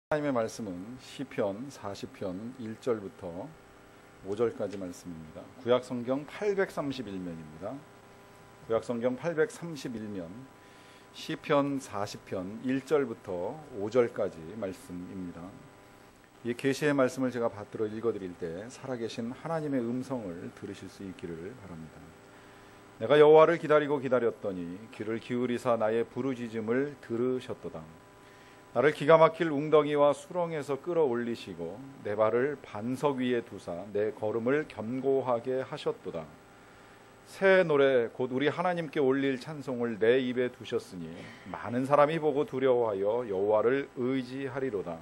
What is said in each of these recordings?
하나님의 말씀은 시편 40편 1절부터 5절까지 말씀입니다. 구약성경 831면입니다. 구약성경 831면 시편 40편 1절부터 5절까지 말씀입니다. 이 계시의 말씀을 제가 받들어 읽어드릴 때 살아계신 하나님의 음성을 들으실 수 있기를 바랍니다. 내가 여호와를 기다리고 기다렸더니 귀를 기울이사 나의 부르짖음을 들으셨도다. 나를 기가 막힐 웅덩이와 수렁에서 끌어올리시고 내 발을 반석 위에 두사 내 걸음을 견고하게 하셨도다. 새 노래 곧 우리 하나님께 올릴 찬송을 내 입에 두셨으니 많은 사람이 보고 두려워하여 여호와를 의지하리로다.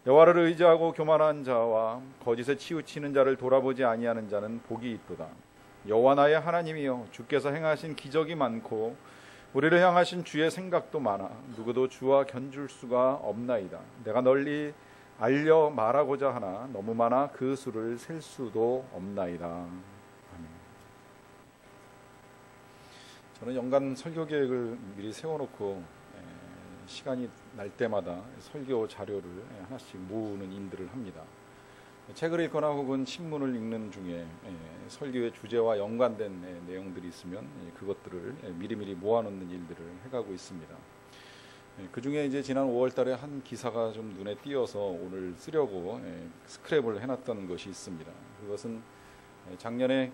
여호와를 의지하고 교만한 자와 거짓에 치우치는 자를 돌아보지 아니하는 자는 복이 있도다. 여호와 나의 하나님이여, 주께서 행하신 기적이 많고 우리를 향하신 주의 생각도 많아 누구도 주와 견줄 수가 없나이다. 내가 널리 알려 말하고자 하나 너무 많아 그 수를 셀 수도 없나이다. 아멘. 저는 연간 설교 계획을 미리 세워놓고 시간이 날 때마다 설교 자료를 하나씩 모으는 일들을 합니다. 책을 읽거나 혹은 신문을 읽는 중에 설교의 주제와 연관된 내용들이 있으면 그것들을 미리미리 모아놓는 일들을 해가고 있습니다. 그 중에 이제 지난 5월달에 한 기사가 좀 눈에 띄어서 오늘 쓰려고 스크랩을 해놨던 것이 있습니다. 그것은 작년에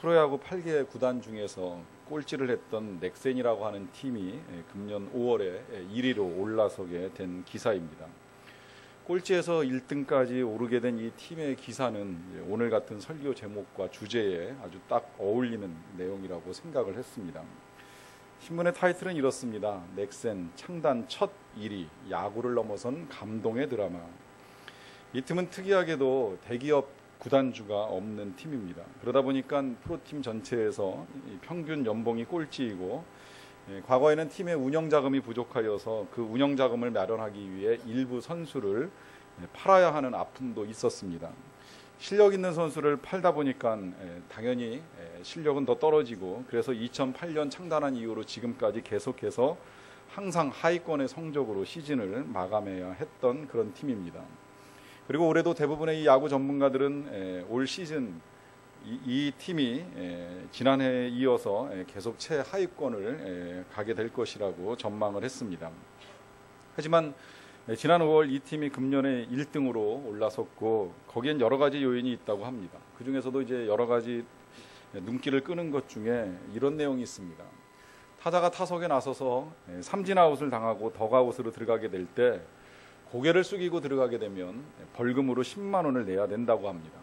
프로야구 8개 구단 중에서 꼴찌를 했던 넥센이라고 하는 팀이 금년 5월에 1위로 올라서게 된 기사입니다. 꼴찌에서 1등까지 오르게 된 이 팀의 기사는 오늘 같은 설교 제목과 주제에 아주 딱 어울리는 내용이라고 생각을 했습니다. 신문의 타이틀은 이렇습니다. 넥센 창단 첫 1위, 야구를 넘어선 감동의 드라마. 이 팀은 특이하게도 대기업 구단주가 없는 팀입니다. 그러다 보니까 프로팀 전체에서 평균 연봉이 꼴찌이고 과거에는 팀의 운영자금이 부족하여서 그 운영자금을 마련하기 위해 일부 선수를 팔아야 하는 아픔도 있었습니다. 실력 있는 선수를 팔다 보니까 당연히 실력은 더 떨어지고, 그래서 2008년 창단한 이후로 지금까지 계속해서 항상 하위권의 성적으로 시즌을 마감해야 했던 그런 팀입니다. 그리고 올해도 대부분의 이 야구 전문가들은 올 시즌 이 팀이 지난해에 이어서 계속 최하위권을 가게 될 것이라고 전망을 했습니다. 하지만 지난 5월 이 팀이 금년에 1등으로 올라섰고, 거기엔 여러 가지 요인이 있다고 합니다. 그 중에서도 이제 여러 가지 눈길을 끄는 것 중에 이런 내용이 있습니다. 타자가 타석에 나서서 삼진 아웃을 당하고 덕아웃으로 들어가게 될 때 고개를 숙이고 들어가게 되면 벌금으로 10만 원을 내야 된다고 합니다.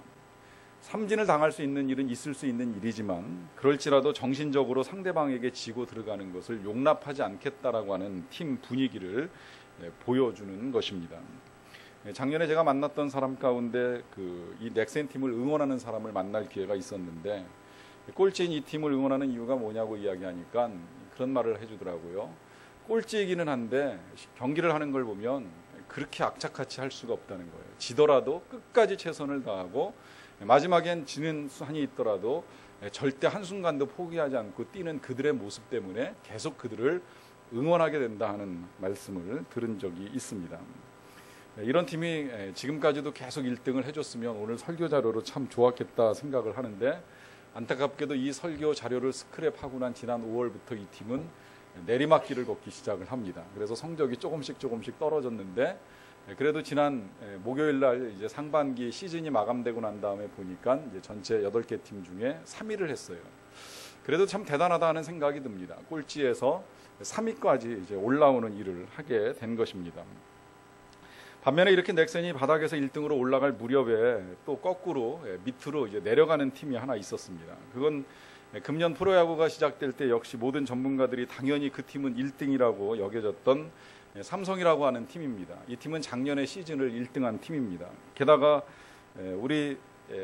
삼진을 당할 수 있는 일은 있을 수 있는 일이지만 그럴지라도 정신적으로 상대방에게 지고 들어가는 것을 용납하지 않겠다라고 하는 팀 분위기를 보여주는 것입니다. 작년에 제가 만났던 사람 가운데 이 넥센 팀을 응원하는 사람을 만날 기회가 있었는데, 꼴찌인 이 팀을 응원하는 이유가 뭐냐고 이야기하니까 그런 말을 해주더라고요. 꼴찌이기는 한데 경기를 하는 걸 보면 그렇게 악착같이 할 수가 없다는 거예요. 지더라도 끝까지 최선을 다하고 마지막엔 지는 한이 있더라도 절대 한순간도 포기하지 않고 뛰는 그들의 모습 때문에 계속 그들을 응원하게 된다 하는 말씀을 들은 적이 있습니다. 이런 팀이 지금까지도 계속 1등을 해줬으면 오늘 설교 자료로 참 좋았겠다 생각을 하는데, 안타깝게도 이 설교 자료를 스크랩하고 난 지난 5월부터 이 팀은 내리막길을 걷기 시작을 합니다. 그래서 성적이 조금씩 떨어졌는데, 그래도 지난 목요일 날 이제 상반기 시즌이 마감되고 난 다음에 보니까 이제 전체 8개 팀 중에 3위를 했어요. 그래도 참 대단하다 하는 생각이 듭니다. 꼴찌에서 3위까지 이제 올라오는 일을 하게 된 것입니다. 반면에 이렇게 넥센이 바닥에서 1등으로 올라갈 무렵에 또 거꾸로 밑으로 이제 내려가는 팀이 하나 있었습니다. 그건 금년 프로야구가 시작될 때 역시 모든 전문가들이 당연히 그 팀은 1등이라고 여겨졌던 삼성이라고 하는 팀입니다. 이 팀은 작년에 시즌을 1등한 팀입니다. 게다가 우리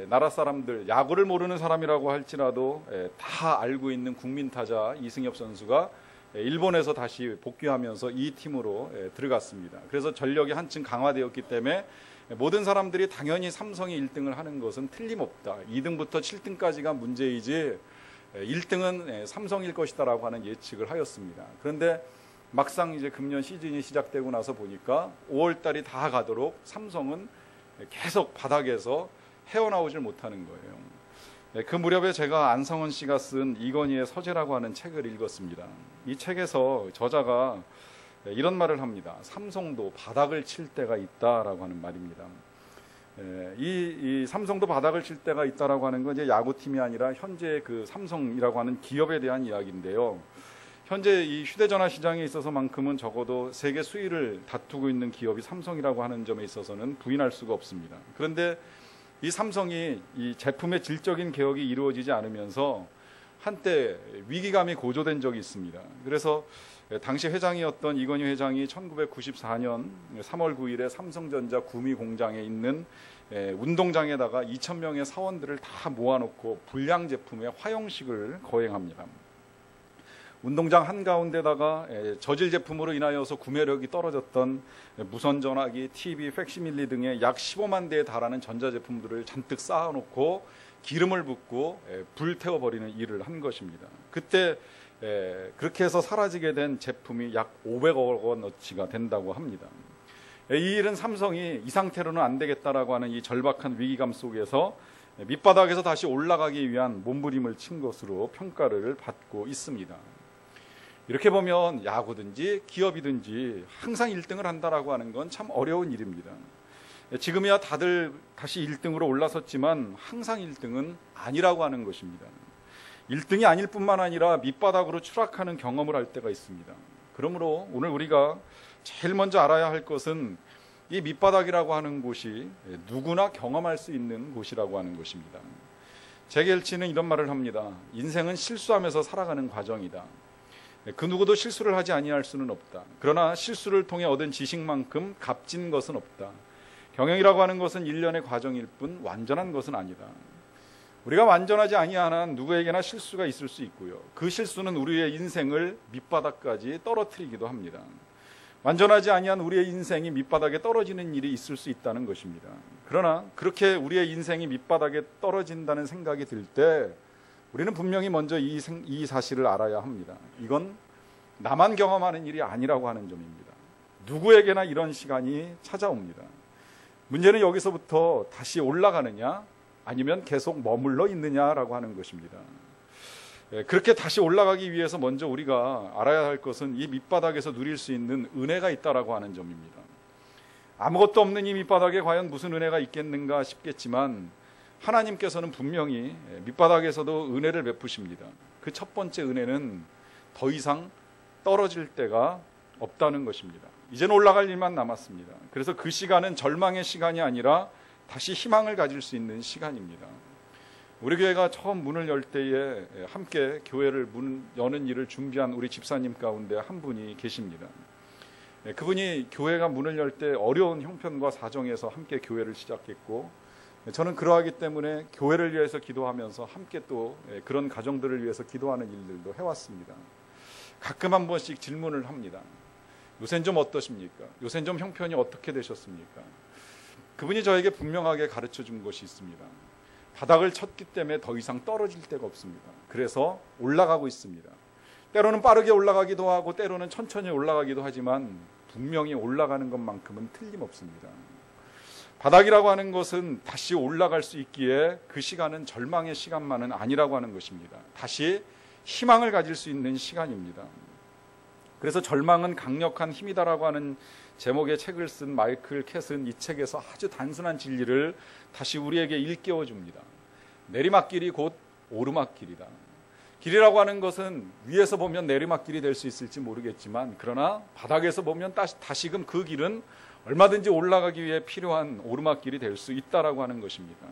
나라 사람들, 야구를 모르는 사람이라고 할지라도 다 알고 있는 국민 타자 이승엽 선수가 일본에서 다시 복귀하면서 이 팀으로 들어갔습니다. 그래서 전력이 한층 강화되었기 때문에 모든 사람들이 당연히 삼성이 1등을 하는 것은 틀림없다. 2등부터 7등까지가 문제이지 1등은 삼성일 것이다라고 하는 예측을 하였습니다. 그런데 막상 이제 금년 시즌이 시작되고 나서 보니까 5월 달이 다 가도록 삼성은 계속 바닥에서 헤어나오질 못하는 거예요. 그 무렵에 제가 안성원 씨가 쓴 이건희의 서재라고 하는 책을 읽었습니다. 이 책에서 저자가 이런 말을 합니다. 삼성도 바닥을 칠 때가 있다라고 하는 말입니다. 이 삼성도 바닥을 칠 때가 있다라고 하는 건 이제 야구팀이 아니라 현재 그 삼성이라고 하는 기업에 대한 이야기인데요. 현재 이 휴대전화 시장에 있어서만큼은 적어도 세계 수위를 다투고 있는 기업이 삼성이라고 하는 점에 있어서는 부인할 수가 없습니다. 그런데 이 삼성이 이 제품의 질적인 개혁이 이루어지지 않으면서 한때 위기감이 고조된 적이 있습니다. 그래서 당시 회장이었던 이건희 회장이 1994년 3월 9일에 삼성전자 구미 공장에 있는 운동장에다가 2,000명의 사원들을 다 모아놓고 불량 제품의 화형식을 거행합니다. 운동장 한가운데다가 저질 제품으로 인하여서 구매력이 떨어졌던 무선 전화기, TV, 팩시밀리 등의 약 15만 대에 달하는 전자제품들을 잔뜩 쌓아놓고 기름을 붓고 불태워버리는 일을 한 것입니다. 그때 그렇게 해서 사라지게 된 제품이 약 500억 원어치가 된다고 합니다. 이 일은 삼성이 이 상태로는 안 되겠다라고 하는 이 절박한 위기감 속에서 밑바닥에서 다시 올라가기 위한 몸부림을 친 것으로 평가를 받고 있습니다. 이렇게 보면 야구든지 기업이든지 항상 1등을 한다라고 하는 건 참 어려운 일입니다. 지금이야 다들 다시 1등으로 올라섰지만 항상 1등은 아니라고 하는 것입니다. 1등이 아닐 뿐만 아니라 밑바닥으로 추락하는 경험을 할 때가 있습니다. 그러므로 오늘 우리가 제일 먼저 알아야 할 것은 이 밑바닥이라고 하는 곳이 누구나 경험할 수 있는 곳이라고 하는 것입니다. 제겔치는 이런 말을 합니다. 인생은 실수하면서 살아가는 과정이다. 그 누구도 실수를 하지 아니할 수는 없다. 그러나 실수를 통해 얻은 지식만큼 값진 것은 없다. 경영이라고 하는 것은 일련의 과정일 뿐 완전한 것은 아니다. 우리가 완전하지 아니한 한 누구에게나 실수가 있을 수 있고요. 그 실수는 우리의 인생을 밑바닥까지 떨어뜨리기도 합니다. 완전하지 아니한 우리의 인생이 밑바닥에 떨어지는 일이 있을 수 있다는 것입니다. 그러나 그렇게 우리의 인생이 밑바닥에 떨어진다는 생각이 들 때 우리는 분명히 먼저 이 사실을 알아야 합니다. 이건 나만 경험하는 일이 아니라고 하는 점입니다. 누구에게나 이런 시간이 찾아옵니다. 문제는 여기서부터 다시 올라가느냐 아니면 계속 머물러 있느냐라고 하는 것입니다. 그렇게 다시 올라가기 위해서 먼저 우리가 알아야 할 것은 이 밑바닥에서 누릴 수 있는 은혜가 있다라고 하는 점입니다. 아무것도 없는 이 밑바닥에 과연 무슨 은혜가 있겠는가 싶겠지만 하나님께서는 분명히 밑바닥에서도 은혜를 베푸십니다. 그 첫 번째 은혜는 더 이상 떨어질 때가 없다는 것입니다. 이제는 올라갈 일만 남았습니다. 그래서 그 시간은 절망의 시간이 아니라 다시 희망을 가질 수 있는 시간입니다. 우리 교회가 처음 문을 열 때에 함께 교회를 문 여는 일을 준비한 우리 집사님 가운데 한 분이 계십니다. 그분이 교회가 문을 열 때 어려운 형편과 사정에서 함께 교회를 시작했고 저는 그러하기 때문에 교회를 위해서 기도하면서 함께 또 그런 가정들을 위해서 기도하는 일들도 해왔습니다. 가끔 한 번씩 질문을 합니다. 요새는 좀 어떠십니까? 요새는 좀 형편이 어떻게 되셨습니까? 그분이 저에게 분명하게 가르쳐 준 것이 있습니다. 바닥을 쳤기 때문에 더 이상 떨어질 데가 없습니다. 그래서 올라가고 있습니다. 때로는 빠르게 올라가기도 하고 때로는 천천히 올라가기도 하지만 분명히 올라가는 것만큼은 틀림없습니다. 바닥이라고 하는 것은 다시 올라갈 수 있기에 그 시간은 절망의 시간만은 아니라고 하는 것입니다. 다시 희망을 가질 수 있는 시간입니다. 그래서 절망은 강력한 힘이다라고 하는 제목의 책을 쓴 마이클 캣은 이 책에서 아주 단순한 진리를 다시 우리에게 일깨워 줍니다. 내리막길이 곧 오르막길이다. 길이라고 하는 것은 위에서 보면 내리막길이 될 수 있을지 모르겠지만 그러나 바닥에서 보면 다시금 그 길은 얼마든지 올라가기 위해 필요한 오르막길이 될 수 있다라고 하는 것입니다.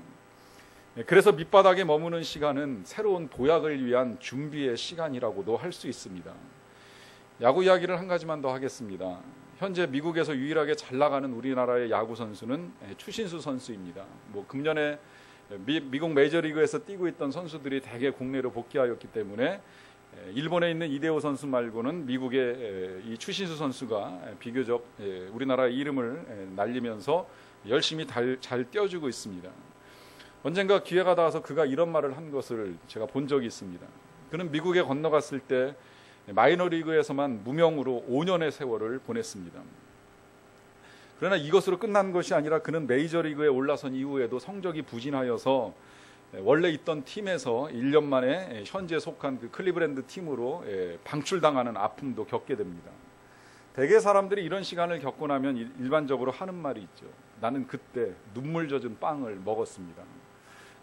그래서 밑바닥에 머무는 시간은 새로운 도약을 위한 준비의 시간이라고도 할 수 있습니다. 야구 이야기를 한 가지만 더 하겠습니다. 현재 미국에서 유일하게 잘 나가는 우리나라의 야구 선수는 추신수 선수입니다. 금년에 미국 메이저리그에서 뛰고 있던 선수들이 대개 국내로 복귀하였기 때문에 일본에 있는 이대호 선수 말고는 미국의 이 추신수 선수가 비교적 우리나라의 이름을 날리면서 열심히 잘 뛰어주고 있습니다. 언젠가 기회가 닿아서 그가 이런 말을 한 것을 제가 본 적이 있습니다. 그는 미국에 건너갔을 때 마이너리그에서만 무명으로 5년의 세월을 보냈습니다. 그러나 이것으로 끝난 것이 아니라 그는 메이저리그에 올라선 이후에도 성적이 부진하여서 원래 있던 팀에서 1년 만에 현재 속한 그 클리브랜드 팀으로 방출당하는 아픔도 겪게 됩니다. 대개 사람들이 이런 시간을 겪고 나면 일반적으로 하는 말이 있죠. 나는 그때 눈물 젖은 빵을 먹었습니다.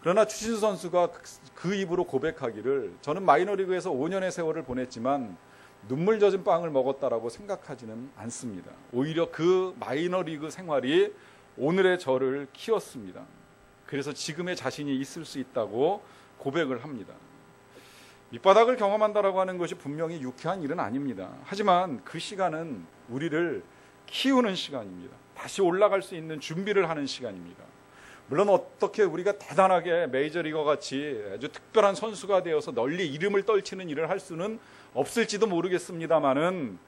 그러나 추신수 선수가 그 입으로 고백하기를 저는 마이너리그에서 5년의 세월을 보냈지만 눈물 젖은 빵을 먹었다라고 생각하지는 않습니다. 오히려 그 마이너리그 생활이 오늘의 저를 키웠습니다. 그래서 지금의 자신이 있을 수 있다고 고백을 합니다. 밑바닥을 경험한다라고 하는 것이 분명히 유쾌한 일은 아닙니다. 하지만 그 시간은 우리를 키우는 시간입니다. 다시 올라갈 수 있는 준비를 하는 시간입니다. 물론 어떻게 우리가 대단하게 메이저리거 같이 아주 특별한 선수가 되어서 널리 이름을 떨치는 일을 할 수는 없을지도 모르겠습니다만은,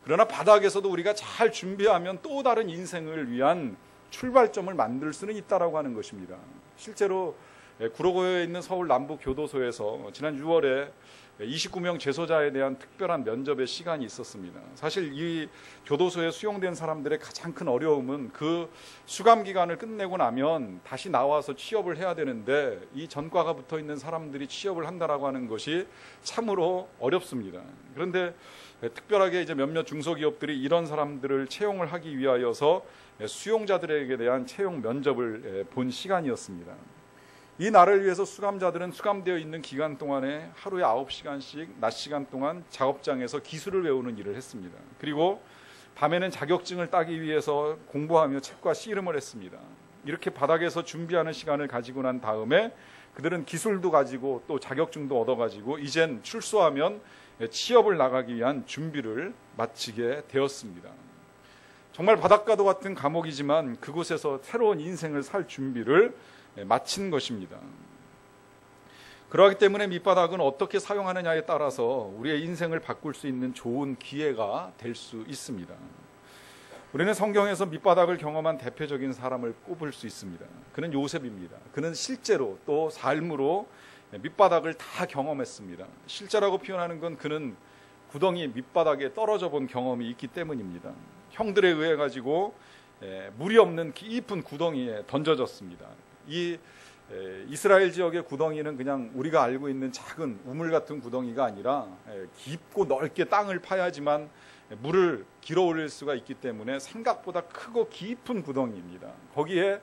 그러나 바닥에서도 우리가 잘 준비하면 또 다른 인생을 위한 출발점을 만들 수는 있다라고 하는 것입니다. 실제로 구로구에 있는 서울 남부교도소에서 지난 6월에 29명 재소자에 대한 특별한 면접의 시간이 있었습니다. 사실 이 교도소에 수용된 사람들의 가장 큰 어려움은 그 수감 기간을 끝내고 나면 다시 나와서 취업을 해야 되는데 이 전과가 붙어 있는 사람들이 취업을 한다라고 하는 것이 참으로 어렵습니다. 그런데 특별하게 이제 몇몇 중소기업들이 이런 사람들을 채용을 하기 위하여서 수용자들에게 대한 채용 면접을 본 시간이었습니다. 이 날을 위해서 수감자들은 수감되어 있는 기간 동안에 하루에 9시간씩 낮 시간 동안 작업장에서 기술을 외우는 일을 했습니다. 그리고 밤에는 자격증을 따기 위해서 공부하며 책과 씨름을 했습니다. 이렇게 바닥에서 준비하는 시간을 가지고 난 다음에 그들은 기술도 가지고 또 자격증도 얻어가지고 이젠 출소하면 취업을 나가기 위한 준비를 마치게 되었습니다. 정말 바닷가도 같은 감옥이지만 그곳에서 새로운 인생을 살 준비를 마친 것입니다. 그러하기 때문에 밑바닥은 어떻게 사용하느냐에 따라서 우리의 인생을 바꿀 수 있는 좋은 기회가 될 수 있습니다. 우리는 성경에서 밑바닥을 경험한 대표적인 사람을 꼽을 수 있습니다. 그는 요셉입니다. 그는 실제로 또 삶으로 밑바닥을 다 경험했습니다. 실제라고 표현하는 건 그는 구덩이 밑바닥에 떨어져 본 경험이 있기 때문입니다. 형들에 의해 가지고 물이 없는 깊은 구덩이에 던져졌습니다. 이 이스라엘 지역의 구덩이는 그냥 우리가 알고 있는 작은 우물 같은 구덩이가 아니라 깊고 넓게 땅을 파야지만 물을 길어 올릴 수가 있기 때문에 생각보다 크고 깊은 구덩이입니다. 거기에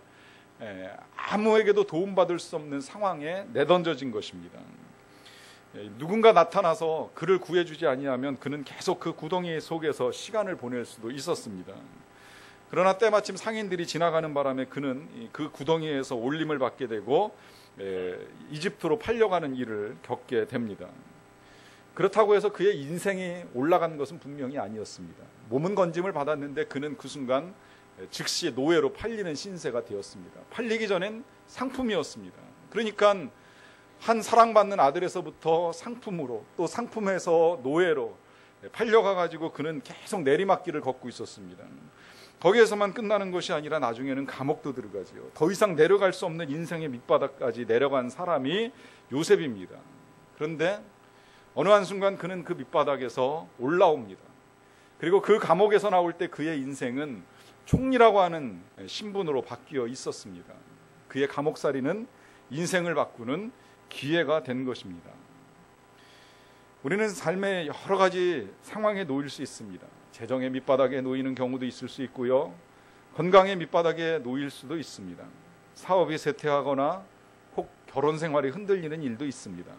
아무에게도 도움받을 수 없는 상황에 내던져진 것입니다. 누군가 나타나서 그를 구해주지 아니하면 그는 계속 그 구덩이 속에서 시간을 보낼 수도 있었습니다. 그러나 때마침 상인들이 지나가는 바람에 그는 그 구덩이에서 올림을 받게 되고 이집트로 팔려가는 일을 겪게 됩니다. 그렇다고 해서 그의 인생이 올라간 것은 분명히 아니었습니다. 몸은 건짐을 받았는데 그는 그 순간 즉시 노예로 팔리는 신세가 되었습니다. 팔리기 전엔 상품이었습니다. 그러니까 한 사랑받는 아들에서부터 상품으로 또 상품에서 노예로 팔려가가지고 그는 계속 내리막길을 걷고 있었습니다. 거기에서만 끝나는 것이 아니라 나중에는 감옥도 들어가지요. 더 이상 내려갈 수 없는 인생의 밑바닥까지 내려간 사람이 요셉입니다. 그런데 어느 한순간 그는 그 밑바닥에서 올라옵니다. 그리고 그 감옥에서 나올 때 그의 인생은 총리라고 하는 신분으로 바뀌어 있었습니다. 그의 감옥살이는 인생을 바꾸는 기회가 된 것입니다. 우리는 삶의 여러 가지 상황에 놓일 수 있습니다. 재정의 밑바닥에 놓이는 경우도 있을 수 있고요. 건강의 밑바닥에 놓일 수도 있습니다. 사업이 쇠퇴하거나 혹 결혼 생활이 흔들리는 일도 있습니다.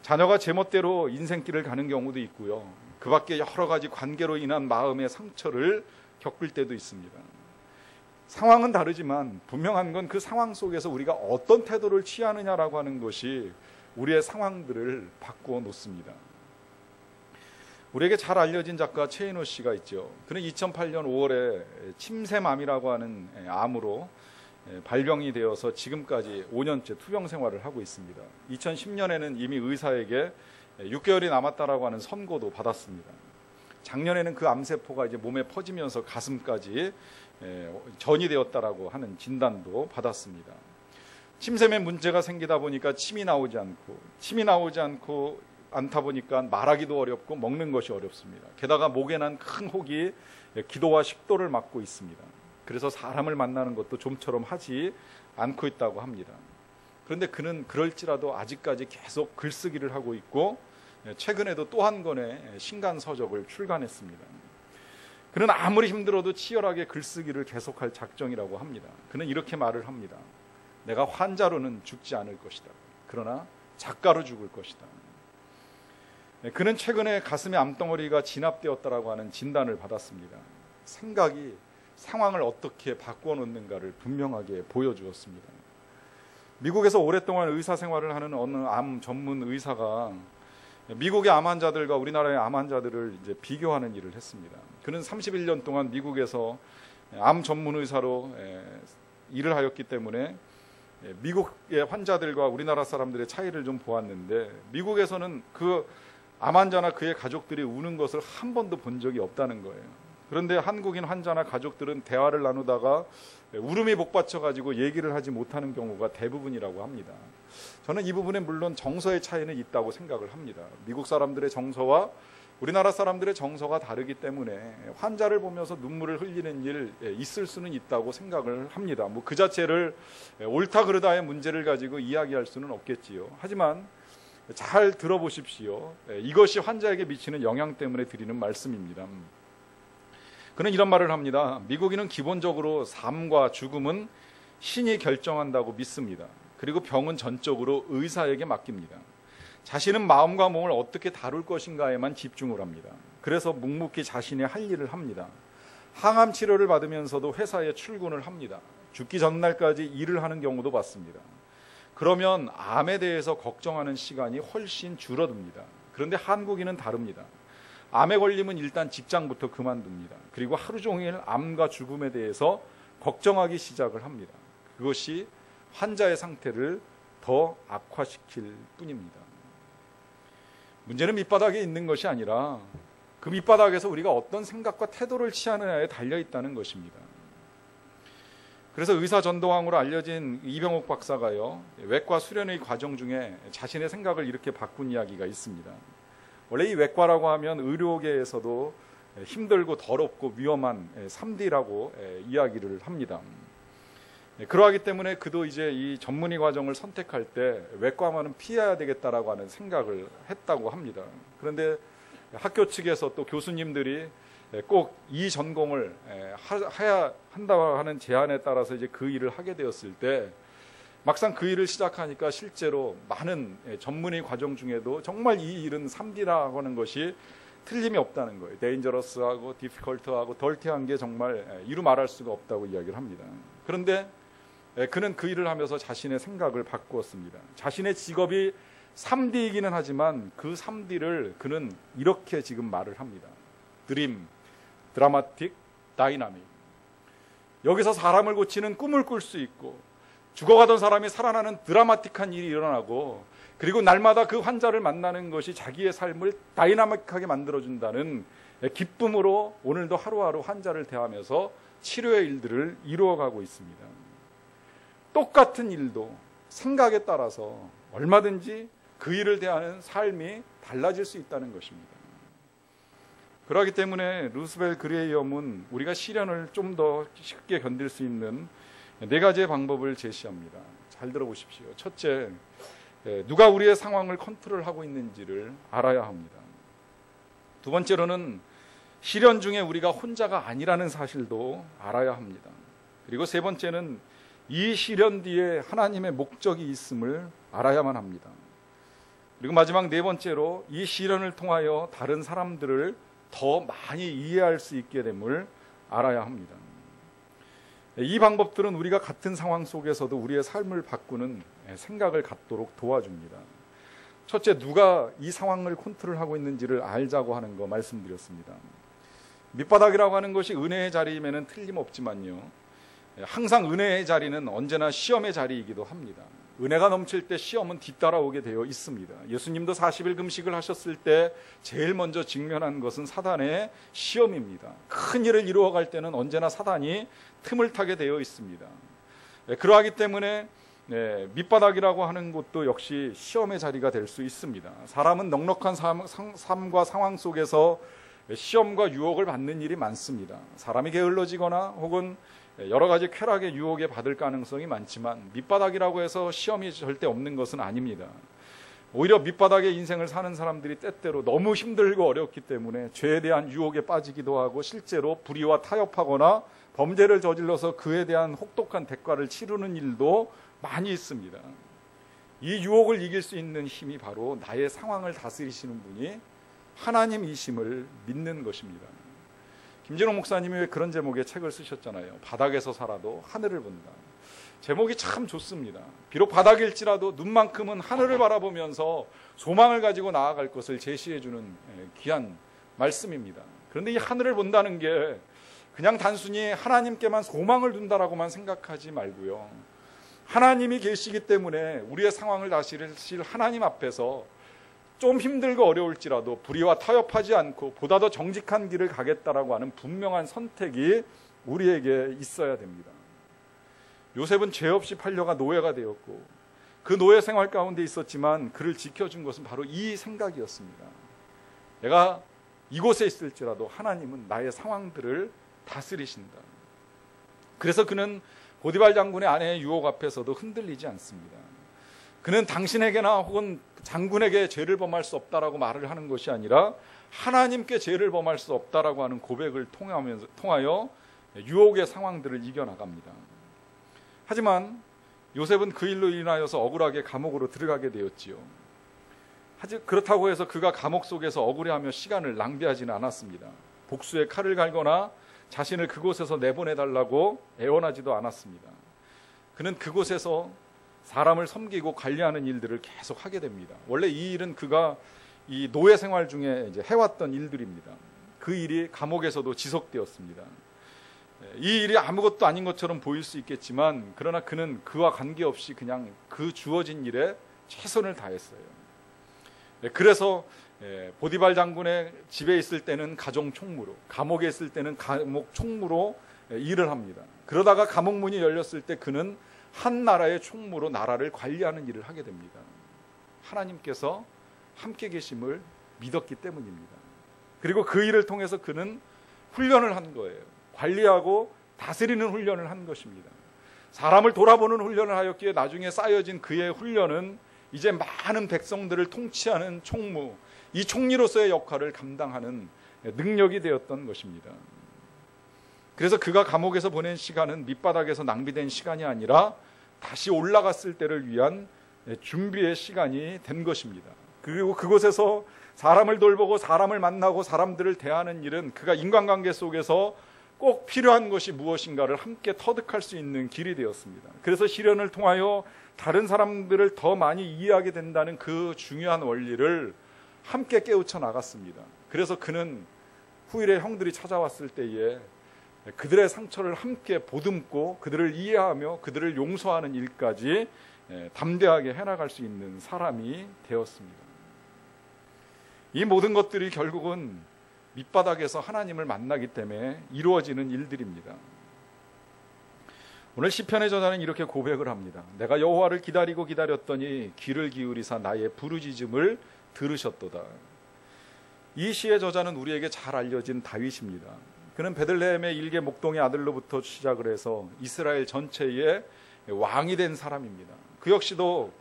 자녀가 제멋대로 인생길을 가는 경우도 있고요. 그 밖에 여러 가지 관계로 인한 마음의 상처를 겪을 때도 있습니다. 상황은 다르지만 분명한 건 그 상황 속에서 우리가 어떤 태도를 취하느냐라고 하는 것이 우리의 상황들을 바꾸어 놓습니다. 우리에게 잘 알려진 작가 최인호 씨가 있죠. 그는 2008년 5월에 침샘암이라고 하는 암으로 발병이 되어서 지금까지 5년째 투병 생활을 하고 있습니다. 2010년에는 이미 의사에게 6개월이 남았다라고 하는 선고도 받았습니다. 작년에는 그 암세포가 이제 몸에 퍼지면서 가슴까지 전이 되었다라고 하는 진단도 받았습니다. 침샘에 문제가 생기다 보니까 침이 나오지 않고 않다 보니까 말하기도 어렵고 먹는 것이 어렵습니다. 게다가 목에 난 큰 혹이 기도와 식도를 막고 있습니다. 그래서 사람을 만나는 것도 좀처럼 하지 않고 있다고 합니다. 그런데 그는 그럴지라도 아직까지 계속 글쓰기를 하고 있고 최근에도 또 한 권의 신간서적을 출간했습니다. 그는 아무리 힘들어도 치열하게 글쓰기를 계속할 작정이라고 합니다. 그는 이렇게 말을 합니다. 내가 환자로는 죽지 않을 것이다. 그러나 작가로 죽을 것이다. 그는 최근에 가슴에 암덩어리가 진압되었다라고 하는 진단을 받았습니다. 생각이 상황을 어떻게 바꾸어 놓는가를 분명하게 보여주었습니다. 미국에서 오랫동안 의사 생활을 하는 어느 암 전문 의사가 미국의 암 환자들과 우리나라의 암 환자들을 이제 비교하는 일을 했습니다. 그는 31년 동안 미국에서 암 전문 의사로 일을 하였기 때문에 미국의 환자들과 우리나라 사람들의 차이를 좀 보았는데, 미국에서는 그 암 환자나 그의 가족들이 우는 것을 한 번도 본 적이 없다는 거예요. 그런데 한국인 환자나 가족들은 대화를 나누다가 울음이 복받쳐가지고 얘기를 하지 못하는 경우가 대부분이라고 합니다. 저는 이 부분에 물론 정서의 차이는 있다고 생각을 합니다. 미국 사람들의 정서와 우리나라 사람들의 정서가 다르기 때문에 환자를 보면서 눈물을 흘리는 일 있을 수는 있다고 생각을 합니다. 뭐 그 자체를 옳다 그르다의 문제를 가지고 이야기할 수는 없겠지요. 하지만 잘 들어보십시오. 이것이 환자에게 미치는 영향 때문에 드리는 말씀입니다. 그는 이런 말을 합니다. 미국인은 기본적으로 삶과 죽음은 신이 결정한다고 믿습니다. 그리고 병은 전적으로 의사에게 맡깁니다. 자신은 마음과 몸을 어떻게 다룰 것인가에만 집중을 합니다. 그래서 묵묵히 자신의 할 일을 합니다. 항암 치료를 받으면서도 회사에 출근을 합니다. 죽기 전날까지 일을 하는 경우도 봤습니다. 그러면 암에 대해서 걱정하는 시간이 훨씬 줄어듭니다. 그런데 한국인은 다릅니다. 암에 걸리면 일단 직장부터 그만둡니다. 그리고 하루 종일 암과 죽음에 대해서 걱정하기 시작을 합니다. 그것이 환자의 상태를 더 악화시킬 뿐입니다. 문제는 밑바닥에 있는 것이 아니라 그 밑바닥에서 우리가 어떤 생각과 태도를 취하느냐에 달려 있다는 것입니다. 그래서 의사 전도왕으로 알려진 이병옥 박사가요, 외과 수련의 과정 중에 자신의 생각을 이렇게 바꾼 이야기가 있습니다. 원래 이 외과라고 하면 의료계에서도 힘들고 더럽고 위험한 3D라고 이야기를 합니다. 그러하기 때문에 그도 이제 이 전문의 과정을 선택할 때 외과만은 피해야 되겠다라고 하는 생각을 했다고 합니다. 그런데 학교 측에서 또 교수님들이 꼭 이 전공을 해야 한다고 하는 제안에 따라서 이제 그 일을 하게 되었을 때 막상 그 일을 시작하니까 실제로 많은 전문의 과정 중에도 정말 이 일은 3D라고 하는 것이 틀림이 없다는 거예요. 데인저러스하고 디피컬트하고 덜티한 게 정말 이루 말할 수가 없다고 이야기를 합니다. 그런데 그는 그 일을 하면서 자신의 생각을 바꾸었습니다. 자신의 직업이 3D이기는 하지만 그 3D를 그는 이렇게 지금 말을 합니다. 드림, 드라마틱, 다이나믹. 여기서 사람을 고치는 꿈을 꿀 수 있고, 죽어가던 사람이 살아나는 드라마틱한 일이 일어나고, 그리고 날마다 그 환자를 만나는 것이 자기의 삶을 다이나믹하게 만들어준다는 기쁨으로 오늘도 하루하루 환자를 대하면서 치료의 일들을 이루어가고 있습니다. 똑같은 일도 생각에 따라서 얼마든지 그 일을 대하는 삶이 달라질 수 있다는 것입니다. 그렇기 때문에 루스벨 그레이엄은 우리가 시련을 좀 더 쉽게 견딜 수 있는 4가지의 방법을 제시합니다. 잘 들어보십시오. 첫째, 누가 우리의 상황을 컨트롤하고 있는지를 알아야 합니다. 두 번째로는 시련 중에 우리가 혼자가 아니라는 사실도 알아야 합니다. 그리고 세 번째는 이 시련 뒤에 하나님의 목적이 있음을 알아야만 합니다. 그리고 마지막 4번째로 이 시련을 통하여 다른 사람들을 더 많이 이해할 수 있게 됨을 알아야 합니다. 이 방법들은 우리가 같은 상황 속에서도 우리의 삶을 바꾸는 생각을 갖도록 도와줍니다. 첫째, 누가 이 상황을 컨트롤하고 있는지를 알자고 하는 거 말씀드렸습니다. 밑바닥이라고 하는 것이 은혜의 자리임에는 틀림없지만요, 항상 은혜의 자리는 언제나 시험의 자리이기도 합니다. 은혜가 넘칠 때 시험은 뒤따라오게 되어 있습니다. 예수님도 40일 금식을 하셨을 때 제일 먼저 직면한 것은 사단의 시험입니다. 큰 일을 이루어갈 때는 언제나 사단이 틈을 타게 되어 있습니다. 그러하기 때문에 밑바닥이라고 하는 것도 역시 시험의 자리가 될 수 있습니다. 사람은 넉넉한 삶과 상황 속에서 시험과 유혹을 받는 일이 많습니다. 사람이 게을러지거나 혹은 여러 가지 쾌락의 유혹에 받을 가능성이 많지만 밑바닥이라고 해서 시험이 절대 없는 것은 아닙니다. 오히려 밑바닥의 인생을 사는 사람들이 때때로 너무 힘들고 어렵기 때문에 죄에 대한 유혹에 빠지기도 하고 실제로 불의와 타협하거나 범죄를 저질러서 그에 대한 혹독한 대가를 치르는 일도 많이 있습니다. 이 유혹을 이길 수 있는 힘이 바로 나의 상황을 다스리시는 분이 하나님이심을 믿는 것입니다. 김진호 목사님이 왜 그런 제목의 책을 쓰셨잖아요. 바닥에서 살아도 하늘을 본다. 제목이 참 좋습니다. 비록 바닥일지라도 눈만큼은 하늘을 바라보면서 소망을 가지고 나아갈 것을 제시해주는 귀한 말씀입니다. 그런데 이 하늘을 본다는 게 그냥 단순히 하나님께만 소망을 둔다라고만 생각하지 말고요. 하나님이 계시기 때문에 우리의 상황을 다스리실 하나님 앞에서 좀 힘들고 어려울지라도 불의와 타협하지 않고 보다 더 정직한 길을 가겠다라고 하는 분명한 선택이 우리에게 있어야 됩니다. 요셉은 죄 없이 팔려가 노예가 되었고 그 노예 생활 가운데 있었지만 그를 지켜준 것은 바로 이 생각이었습니다. 내가 이곳에 있을지라도 하나님은 나의 상황들을 다스리신다. 그래서 그는 보디발 장군의 아내의 유혹 앞에서도 흔들리지 않습니다. 그는 당신에게나 혹은 장군에게 죄를 범할 수 없다라고 말을 하는 것이 아니라 하나님께 죄를 범할 수 없다라고 하는 고백을 통하여 유혹의 상황들을 이겨나갑니다. 하지만 요셉은 그 일로 인하여서 억울하게 감옥으로 들어가게 되었지요. 그렇다고 해서 그가 감옥 속에서 억울해하며 시간을 낭비하지는 않았습니다. 복수의 칼을 갈거나 자신을 그곳에서 내보내달라고 애원하지도 않았습니다. 그는 그곳에서 사람을 섬기고 관리하는 일들을 계속 하게 됩니다. 원래 이 일은 그가 이 노예 생활 중에 이제 해왔던 일들입니다. 그 일이 감옥에서도 지속되었습니다. 이 일이 아무것도 아닌 것처럼 보일 수 있겠지만 그러나 그는 그와 관계없이 그냥 그 주어진 일에 최선을 다했어요. 그래서 보디발 장군의 집에 있을 때는 가정 총무로, 감옥에 있을 때는 감옥 총무로 일을 합니다. 그러다가 감옥 문이 열렸을 때 그는 한 나라의 총무로 나라를 관리하는 일을 하게 됩니다. 하나님께서 함께 계심을 믿었기 때문입니다. 그리고 그 일을 통해서 그는 훈련을 한 거예요. 관리하고 다스리는 훈련을 한 것입니다. 사람을 돌아보는 훈련을 하였기에 나중에 쌓여진 그의 훈련은 이제 많은 백성들을 통치하는 총무, 이 총리로서의 역할을 감당하는 능력이 되었던 것입니다. 그래서 그가 감옥에서 보낸 시간은 밑바닥에서 낭비된 시간이 아니라 다시 올라갔을 때를 위한 준비의 시간이 된 것입니다. 그리고 그곳에서 사람을 돌보고 사람을 만나고 사람들을 대하는 일은 그가 인간관계 속에서 꼭 필요한 것이 무엇인가를 함께 터득할 수 있는 길이 되었습니다. 그래서 시련을 통하여 다른 사람들을 더 많이 이해하게 된다는 그 중요한 원리를 함께 깨우쳐 나갔습니다. 그래서 그는 후일에 형들이 찾아왔을 때에 그들의 상처를 함께 보듬고 그들을 이해하며 그들을 용서하는 일까지 담대하게 해나갈 수 있는 사람이 되었습니다. 이 모든 것들이 결국은 밑바닥에서 하나님을 만나기 때문에 이루어지는 일들입니다. 오늘 시편의 저자는 이렇게 고백을 합니다. 내가 여호와를 기다리고 기다렸더니 귀를 기울이사 나의 부르짖음을 들으셨도다. 이 시의 저자는 우리에게 잘 알려진 다윗입니다. 그는 베들레헴의 일개 목동의 아들로부터 시작을 해서 이스라엘 전체의 왕이 된 사람입니다. 그 역시도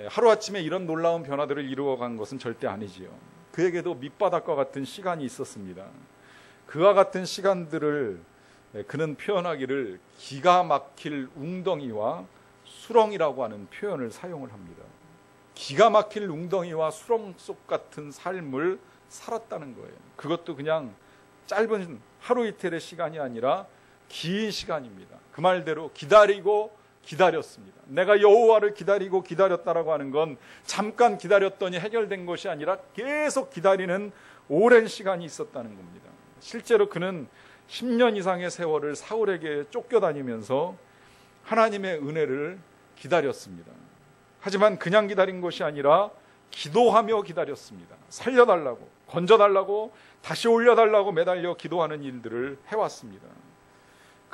하루아침에 이런 놀라운 변화들을 이루어간 것은 절대 아니지요. 그에게도 밑바닥과 같은 시간이 있었습니다. 그와 같은 시간들을 그는 표현하기를 기가 막힐 웅덩이와 수렁이라고 하는 표현을 사용을 합니다. 기가 막힐 웅덩이와 수렁 속 같은 삶을 살았다는 거예요. 그것도 그냥 짧은 하루 이틀의 시간이 아니라 긴 시간입니다. 그 말대로 기다리고 기다렸습니다. 내가 여호와를 기다리고 기다렸다라고 하는 건 잠깐 기다렸더니 해결된 것이 아니라 계속 기다리는 오랜 시간이 있었다는 겁니다. 실제로 그는 10년 이상의 세월을 사울에게 쫓겨다니면서 하나님의 은혜를 기다렸습니다. 하지만 그냥 기다린 것이 아니라 기도하며 기다렸습니다. 살려달라고, 건져달라고, 다시 올려달라고 매달려 기도하는 일들을 해왔습니다.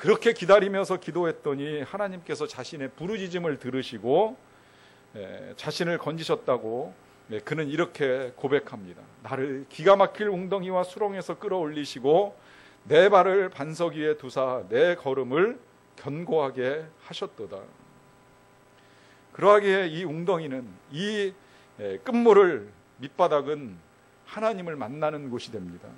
그렇게 기다리면서 기도했더니 하나님께서 자신의 부르짖음을 들으시고 자신을 건지셨다고 그는 이렇게 고백합니다. 나를 기가 막힐 웅덩이와 수렁에서 끌어올리시고 내 발을 반석 위에 두사 내 걸음을 견고하게 하셨도다. 그러하기에 이 웅덩이는, 이 끝물을 밑바닥은 하나님을 만나는 곳이 됩니다.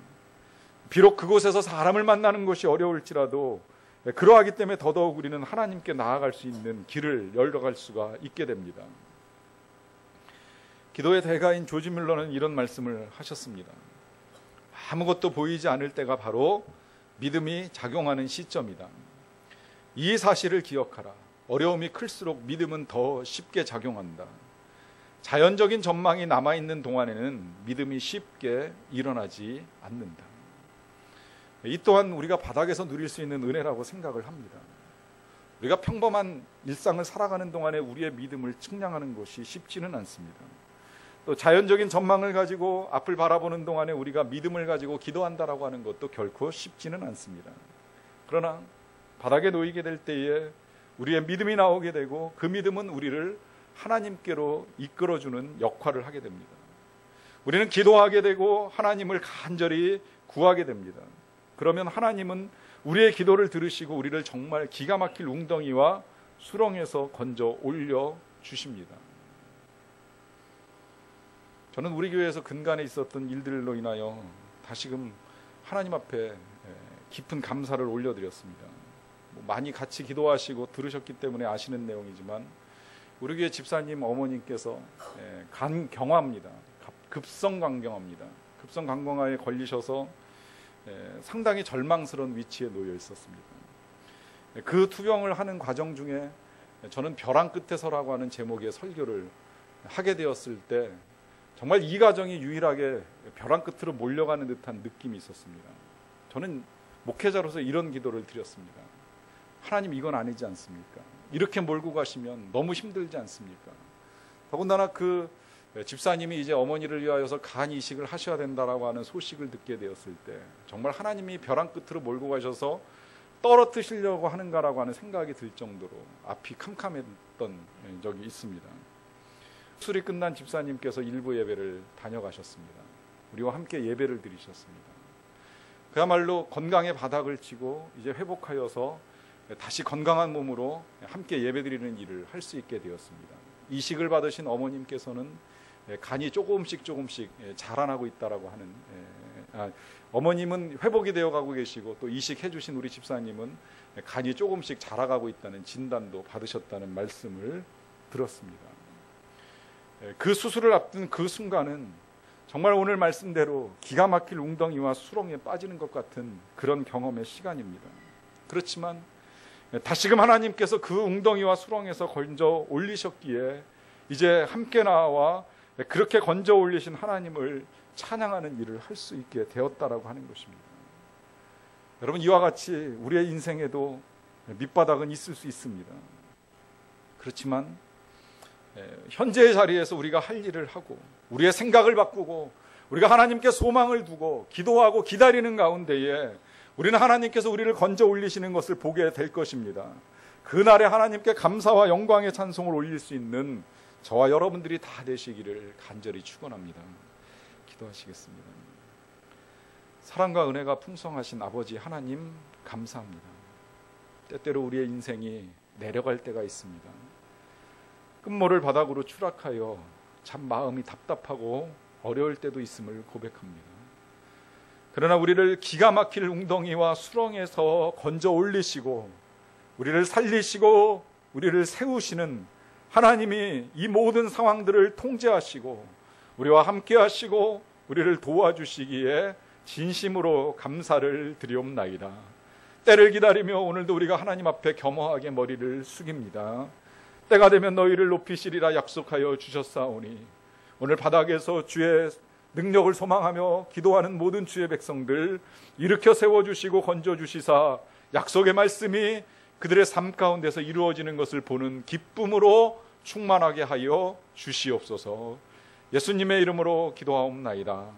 비록 그곳에서 사람을 만나는 것이 어려울지라도 그러하기 때문에 더더욱 우리는 하나님께 나아갈 수 있는 길을 열어갈 수가 있게 됩니다. 기도의 대가인 조지 뮬러는 이런 말씀을 하셨습니다. 아무것도 보이지 않을 때가 바로 믿음이 작용하는 시점이다. 이 사실을 기억하라. 어려움이 클수록 믿음은 더 쉽게 작용한다. 자연적인 전망이 남아있는 동안에는 믿음이 쉽게 일어나지 않는다. 이 또한 우리가 바닥에서 누릴 수 있는 은혜라고 생각을 합니다. 우리가 평범한 일상을 살아가는 동안에 우리의 믿음을 측량하는 것이 쉽지는 않습니다. 또 자연적인 전망을 가지고 앞을 바라보는 동안에 우리가 믿음을 가지고 기도한다라고 하는 것도 결코 쉽지는 않습니다. 그러나 바닥에 놓이게 될 때에 우리의 믿음이 나오게 되고 그 믿음은 우리를 하나님께로 이끌어주는 역할을 하게 됩니다. 우리는 기도하게 되고 하나님을 간절히 구하게 됩니다. 그러면 하나님은 우리의 기도를 들으시고 우리를 정말 기가 막힐 웅덩이와 수렁에서 건져 올려 주십니다. 저는 우리 교회에서 근간에 있었던 일들로 인하여 다시금 하나님 앞에 깊은 감사를 올려드렸습니다. 많이 같이 기도하시고 들으셨기 때문에 아시는 내용이지만 우리 교회 집사님 어머님께서 간경화입니다. 급성간경화입니다. 급성간경화에 걸리셔서 상당히 절망스러운 위치에 놓여 있었습니다. 그 투병을 하는 과정 중에 저는 벼랑 끝에서라고 하는 제목의 설교를 하게 되었을 때 정말 이 가정이 유일하게 벼랑 끝으로 몰려가는 듯한 느낌이 있었습니다. 저는 목회자로서 이런 기도를 드렸습니다. 하나님, 이건 아니지 않습니까? 이렇게 몰고 가시면 너무 힘들지 않습니까? 더군다나 그 집사님이 이제 어머니를 위하여서 간 이식을 하셔야 된다라고 하는 소식을 듣게 되었을 때 정말 하나님이 벼랑 끝으로 몰고 가셔서 떨어뜨리려고 하는가라고 하는 생각이 들 정도로 앞이 캄캄했던 적이 있습니다. 수술이 끝난 집사님께서 일부 예배를 다녀가셨습니다. 우리와 함께 예배를 드리셨습니다. 그야말로 건강의 바닥을 치고 이제 회복하여서 다시 건강한 몸으로 함께 예배드리는 일을 할 수 있게 되었습니다. 이식을 받으신 어머님께서는 간이 조금씩 자라나고 있다라고 하는, 어머님은 회복이 되어가고 계시고 또 이식해 주신 우리 집사님은 간이 조금씩 자라가고 있다는 진단도 받으셨다는 말씀을 들었습니다. 그 수술을 앞둔 그 순간은 정말 오늘 말씀대로 기가 막힐 웅덩이와 수렁에 빠지는 것 같은 그런 경험의 시간입니다. 그렇지만 다시금 하나님께서 그 웅덩이와 수렁에서 건져 올리셨기에 이제 함께 나와 그렇게 건져 올리신 하나님을 찬양하는 일을 할 수 있게 되었다라고 하는 것입니다. 여러분, 이와 같이 우리의 인생에도 밑바닥은 있을 수 있습니다. 그렇지만 현재의 자리에서 우리가 할 일을 하고 우리의 생각을 바꾸고 우리가 하나님께 소망을 두고 기도하고 기다리는 가운데에 우리는 하나님께서 우리를 건져 올리시는 것을 보게 될 것입니다. 그날에 하나님께 감사와 영광의 찬송을 올릴 수 있는 저와 여러분들이 다 되시기를 간절히 축원합니다. 기도하시겠습니다. 사랑과 은혜가 풍성하신 아버지 하나님, 감사합니다. 때때로 우리의 인생이 내려갈 때가 있습니다. 끝모를 바닥으로 추락하여 참 마음이 답답하고 어려울 때도 있음을 고백합니다. 그러나 우리를 기가 막힐 웅덩이와 수렁에서 건져 올리시고 우리를 살리시고 우리를 세우시는 하나님이 이 모든 상황들을 통제하시고 우리와 함께 하시고 우리를 도와주시기에 진심으로 감사를 드리옵나이다. 때를 기다리며 오늘도 우리가 하나님 앞에 겸허하게 머리를 숙입니다. 때가 되면 너희를 높이시리라 약속하여 주셨사오니 오늘 바닥에서 주의 능력을 소망하며 기도하는 모든 주의 백성들 일으켜 세워주시고 건져주시사 약속의 말씀이 그들의 삶 가운데서 이루어지는 것을 보는 기쁨으로 충만하게 하여 주시옵소서. 예수님의 이름으로 기도하옵나이다.